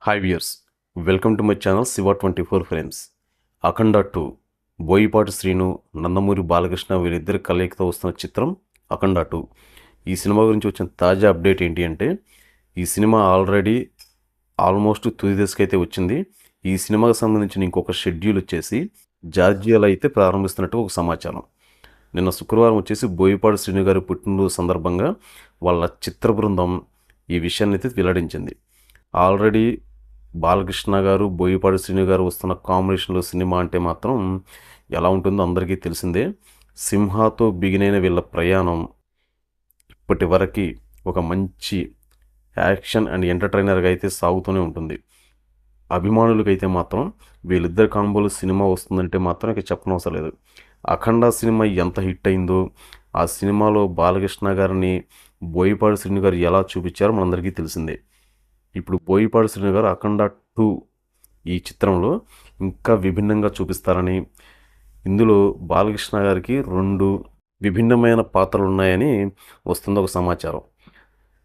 Hi viewers, welcome to my channel శివ24 frames. Akhanda 2 Boyapati Srinu, Nandamuri Balakrishna వీరిద్దరి కలయికతో వస్తున్న చిత్రం అఖండ 2. ఈ సినిమా గురించి వచ్చిన తాజా అప్డేట్ ఏంటి అంటే, ఈ సినిమా ఆల్రెడీ ఆల్మోస్ట్ తుది దశకైతే వచ్చింది. ఈ సినిమాకి సంబంధించిన ఇంకొక షెడ్యూల్ వచ్చేసి జార్జియాలో అయితే ప్రారంభిస్తున్నట్టు ఒక సమాచారం. నిన్న శుక్రవారం వచ్చేసి బోయపాటి శ్రీను గారి పుట్టినరోజు సందర్భంగా వాళ్ళ చిత్ర బృందం ఈ విషయాన్ని అయితే వెల్లడించింది. ఆల్రెడీ బాలకృష్ణ గారు, బోయపాటి శ్రీను గారు వస్తున్న కాంబినేషన్లో సినిమా అంటే మాత్రం ఎలా ఉంటుందో అందరికీ తెలిసిందే. సింహాతో బిగినైన వీళ్ళ ప్రయాణం ఇప్పటి వరకు ఒక మంచి యాక్షన్ అండ్ ఎంటర్టైనర్గా అయితే సాగుతూనే ఉంటుంది. అభిమానులకైతే మాత్రం వీళ్ళిద్దరు కాంబోలో సినిమా వస్తుందంటే మాత్రం ఇక చెప్పనవసరం లేదు. అఖండ సినిమా ఎంత హిట్ అయిందో, ఆ సినిమాలో బాలకృష్ణ గారిని బోయపాటి శ్రీను గారు ఎలా చూపించారో మనందరికీ తెలిసిందే. ఇప్పుడు బోయపాటి శ్రీను గారు అఖండ 2 ఈ చిత్రంలో ఇంకా విభిన్నంగా చూపిస్తారని, ఇందులో బాలకృష్ణ గారికి 2 విభిన్నమైన పాత్రలు ఉన్నాయని వస్తుంది ఒక సమాచారం.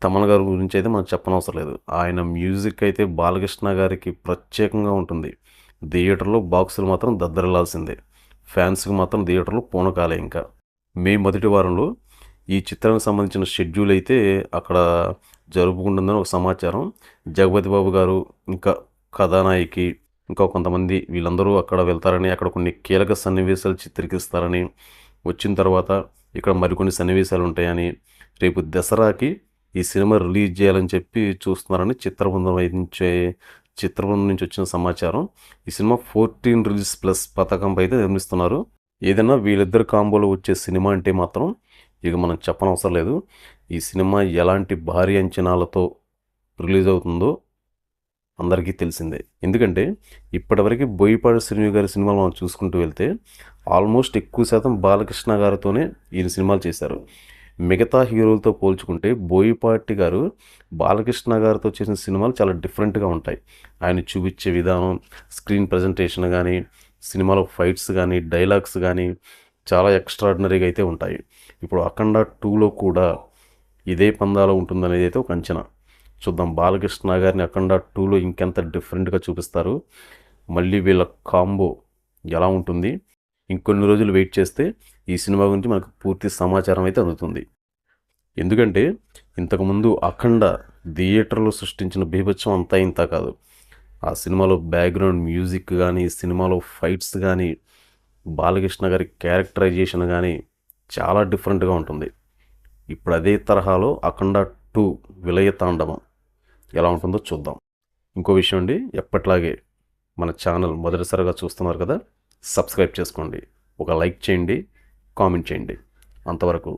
తమన్ గారి గురించి అయితే మనం చెప్పనవసరం లేదు. ఆయన మ్యూజిక్ అయితే బాలకృష్ణ గారికి ప్రత్యేకంగా ఉంటుంది. థియేటర్లో బాక్సులు మాత్రం దద్దరిల్లాల్సిందే. ఫ్యాన్స్కి మాత్రం థియేటర్లో పూనకాలే. ఇంకా మే మొదటి వారంలో ఈ చిత్రానికి సంబంధించిన షెడ్యూల్ అయితే అక్కడ జరుపుకుంటుందని ఒక సమాచారం. జగపతి బాబు గారు, ఇంకా కథానాయకి, ఇంకా కొంతమంది వీళ్ళందరూ అక్కడ వెళ్తారని, అక్కడ కొన్ని కీలక సన్నివేశాలు చిత్రీకరిస్తారని, వచ్చిన తర్వాత ఇక్కడ మరికొన్ని సన్నివేశాలు ఉంటాయని, రేపు దసరాకి ఈ సినిమా రిలీజ్ చేయాలని చెప్పి చూస్తున్నారని చిత్రబృందం నుంచి వచ్చిన సమాచారం. ఈ సినిమా 14 రిలీజ్ ప్లస్ పథకంపై అయితే నిర్మిస్తున్నారు. ఏదైనా వీళ్ళిద్దరు కాంబోలో వచ్చే సినిమా అంటే మాత్రం ఇక మనం చెప్పనవసరం లేదు. ఈ సినిమా ఎలాంటి భారీ అంచనాలతో రిలీజ్ అవుతుందో అందరికీ తెలిసిందే. ఎందుకంటే ఇప్పటివరకు బోయపాటి శ్రీను గారి సినిమాలు మనం చూసుకుంటూ వెళ్తే ఆల్మోస్ట్ ఎక్కువ శాతం బాలకృష్ణ గారితోనే ఈయన సినిమాలు చేశారు. మిగతా హీరోలతో పోల్చుకుంటే బోయపాటి గారు బాలకృష్ణ గారితో చేసిన సినిమాలు చాలా డిఫరెంట్గా ఉంటాయి. ఆయన చూపించే విధానం, స్క్రీన్ ప్రజెంటేషన్ కానీ, సినిమాలో ఫైట్స్ కానీ, డైలాగ్స్ కానీ చాలా ఎక్స్ట్రాడినరీగా అయితే ఉంటాయి. ఇప్పుడు అఖండ 2లో కూడా ఇదే పందాలో ఉంటుందనేది అయితే ఒక అంచనా. చూద్దాం బాలకృష్ణ గారిని అఖండ 2లో ఇంకెంత డిఫరెంట్గా చూపిస్తారు, మళ్ళీ వీళ్ళ కాంబో ఎలా ఉంటుంది. ఇంకొన్ని రోజులు వెయిట్ చేస్తే ఈ సినిమా గురించి మనకు పూర్తి సమాచారం అయితే అందుతుంది. ఎందుకంటే ఇంతకుముందు అఖండ థియేటర్లో సృష్టించిన బీభత్సం అంతా ఇంత కాదు. ఆ సినిమాలో బ్యాక్గ్రౌండ్ మ్యూజిక్ కానీ, సినిమాలో ఫైట్స్ కానీ, బాలకృష్ణ గారి క్యారెక్టరైజేషన్ కానీ చాలా డిఫరెంట్గా ఉంటుంది. ఇప్పుడు అదే తరహాలో అఖండ 2 విలయ తాండవం ఎలా ఉంటుందో చూద్దాం. ఇంకో విషయం అండి, ఎప్పట్లాగే మన ఛానల్ మొదటిసారిగా చూస్తున్నారు కదా, సబ్స్క్రైబ్ చేసుకోండి, ఒక లైక్ చేయండి, కామెంట్ చేయండి. అంతవరకు